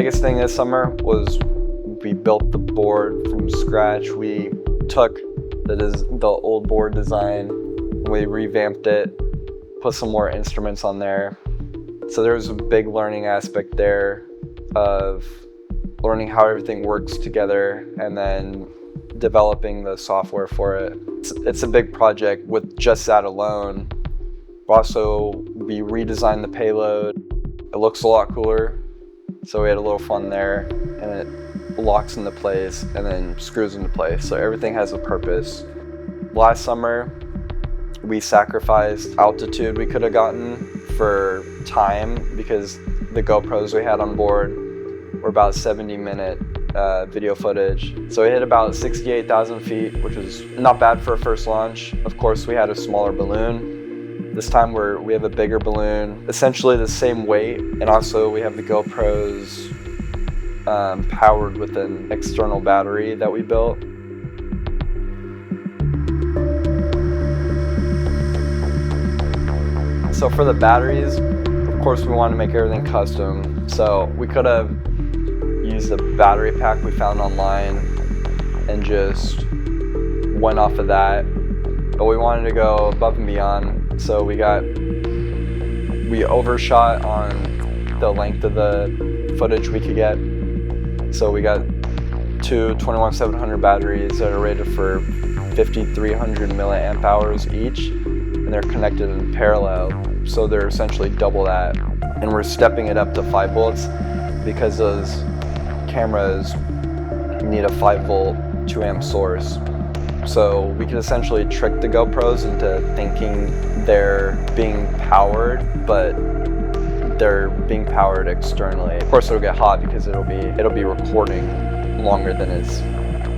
biggest thing this summer was we built the board from scratch. We took the old board design, we revamped it, put some more instruments on there. So there was a big learning aspect there of learning how everything works together and then developing the software for it. It's a big project with just that alone. Also, we redesigned the payload. It looks a lot cooler, so we had a little fun there, and it locks into place and then screws into place, so everything has a purpose. Last summer, we sacrificed altitude we could have gotten for time because the GoPros we had on board were about 70-minute video footage. So we hit about 68,000 feet, which was not bad for a first launch. Of course, we had a smaller balloon. This time we have a bigger balloon, essentially the same weight, and also we have the GoPros powered with an external battery that we built. So for the batteries, of course we wanted to make everything custom. So we could have used a battery pack we found online and just went off of that. But we wanted to go above and beyond. So we overshot on the length of the footage we could get. So we got two 21700 batteries that are rated for 5300 milliamp hours each, and they're connected in parallel. So they're essentially double that. And we're stepping it up to 5 volts because those cameras need a 5 volt 2 amp source. So we could essentially trick the GoPros into thinking they're being powered, but they're being powered externally. Of course it'll get hot because it'll be recording longer than it's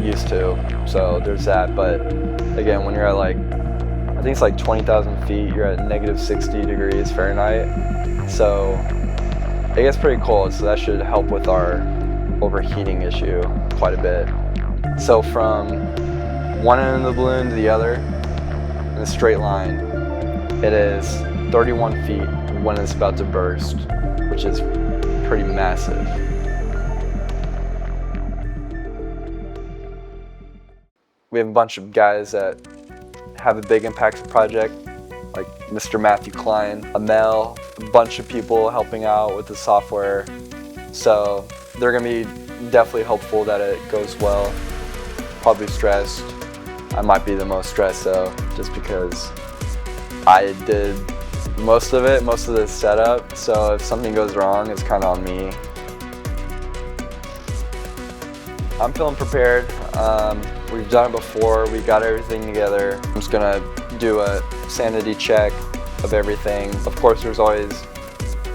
used to. So there's that, but again, when you're at I think it's 20,000 feet, you're at negative 60 degrees Fahrenheit. So it gets pretty cold, so that should help with our overheating issue quite a bit. So from one end of the balloon to the other, in a straight line, it is 31 feet when it's about to burst, which is pretty massive. We have a bunch of guys that have a big impact to the project, like Mr. Matthew Klein, Amel, a bunch of people helping out with the software. So they're gonna be definitely hopeful that it goes well. Probably stressed. I might be the most stressed though, just because I did most of the setup. So if something goes wrong, it's kind of on me. I'm feeling prepared. We've done it before, we got everything together. I'm just gonna do a sanity check of everything. Of course, there's always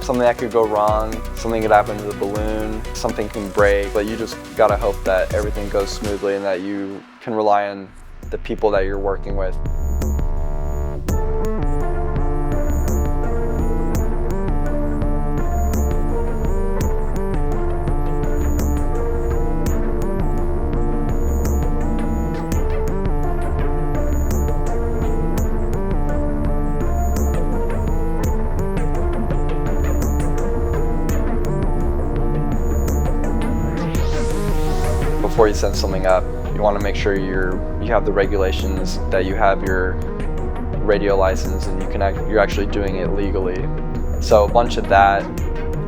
something that could go wrong, something could happen to the balloon, something can break, but you just gotta hope that everything goes smoothly and that you can rely on the people that you're working with. Before you send something up, you want to make sure you have the regulations, that you have your radio license, and you're actually doing it legally. So a bunch of that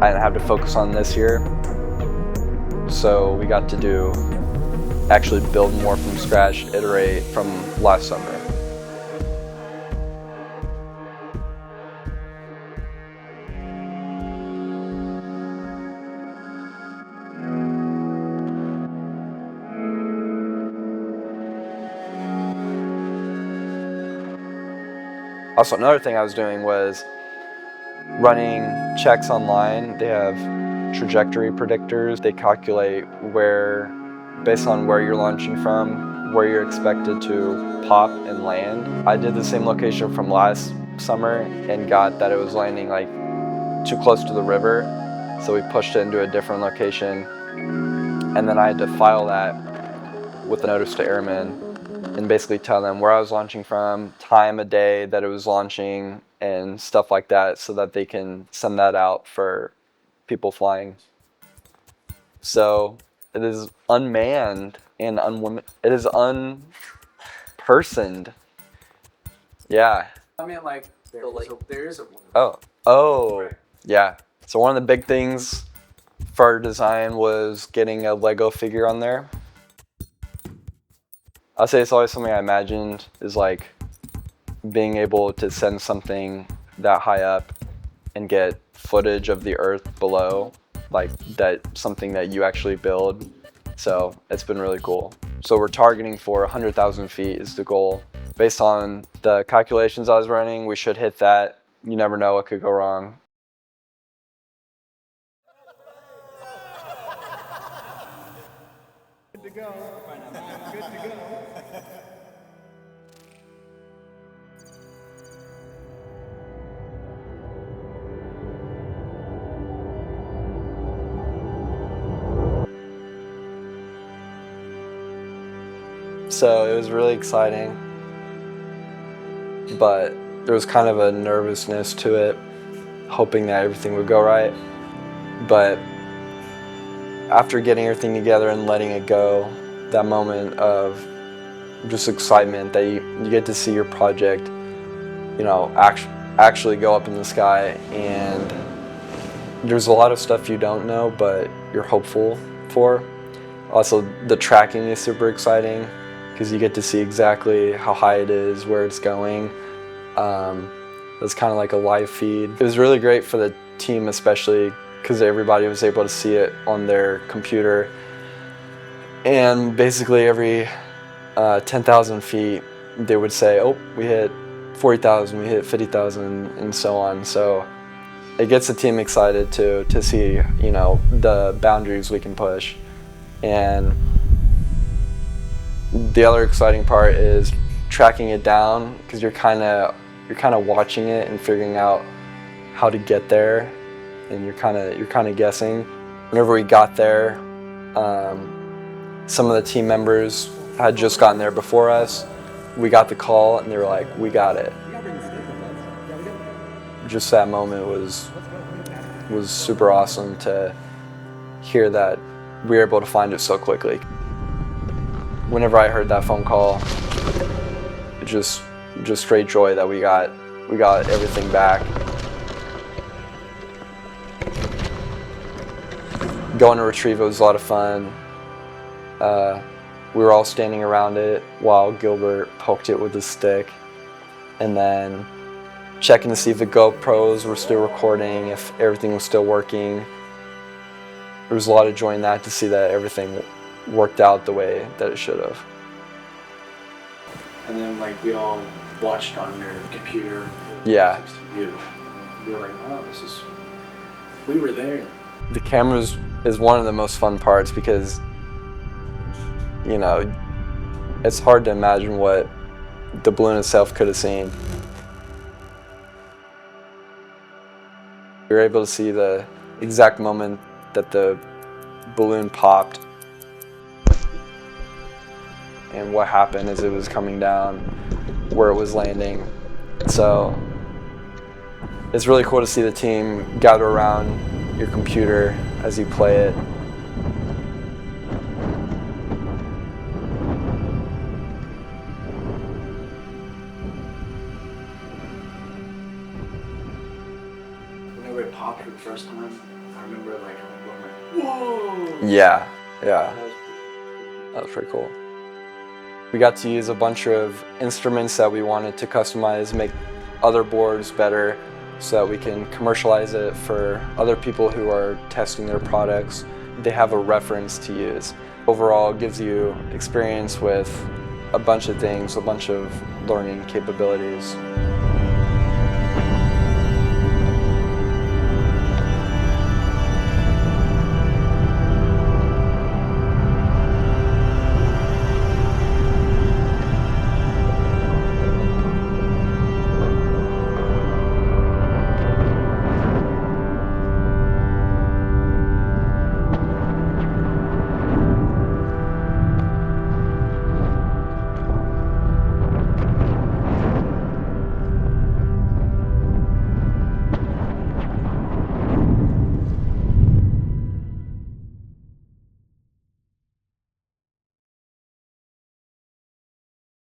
I didn't have to focus on this year. So we got to actually build more from scratch, iterate from last summer. Also, another thing I was doing was running checks online. They have trajectory predictors. They calculate based on where you're launching from, where you're expected to pop and land. I did the same location from last summer and got that it was landing too close to the river. So we pushed it into a different location. And then I had to file that with a notice to airmen and basically tell them where I was launching from, time of day that it was launching, and stuff like that, so that they can send that out for people flying. So it is unmanned and it is unpersoned. Yeah. I mean, like, there is a woman. Oh, yeah. So one of the big things for our design was getting a Lego figure on there. I'll say it's always something I imagined is like being able to send something that high up and get footage of the earth below, like that something that you actually build. So it's been really cool. So we're targeting for 100,000 feet is the goal. Based on the calculations I was running, we should hit that. You never know what could go wrong. Good to go. Good to go. So it was really exciting, but there was kind of a nervousness to it, hoping that everything would go right. But after getting everything together and letting it go, that moment of just excitement that you get to see your project, you know, actually go up in the sky, and there's a lot of stuff you don't know, but you're hopeful for. Also, the tracking is super exciting because you get to see exactly how high it is, where it's going. It's kind of like a live feed. It was really great for the team, especially because everybody was able to see it on their computer. And basically every 10,000 feet, they would say, oh, we hit 40,000, we hit 50,000, and so on. So it gets the team excited to see, you know, the boundaries we can push. And the other exciting part is tracking it down, because you're kind of watching it and figuring out how to get there, and you're kind of guessing. Whenever we got there, some of the team members had just gotten there before us. We got the call and they were like, "We got it." Just that moment was super awesome to hear that we were able to find it so quickly. Whenever I heard that phone call, just straight joy that we got everything back. Going to retrieve it was a lot of fun. We were all standing around it while Gilbert poked it with his stick, and then checking to see if the GoPros were still recording, if everything was still working. There was a lot of joy in that, to see that everything worked out the way that it should have. And then, like, we all watched on your computer. Yeah. We were like, oh, we were there. The cameras is one of the most fun parts, because, you know, it's hard to imagine what the balloon itself could have seen. We were able to see the exact moment that the balloon popped and what happened as it was coming down, where it was landing. So it's really cool to see the team gather around your computer as you play it. Whenever it popped for the first time, I remember like going, whoa! Yeah. That was pretty cool. We got to use a bunch of instruments that we wanted to customize, make other boards better, so that we can commercialize it for other people who are testing their products. They have a reference to use. Overall, it gives you experience with a bunch of things, a bunch of learning capabilities.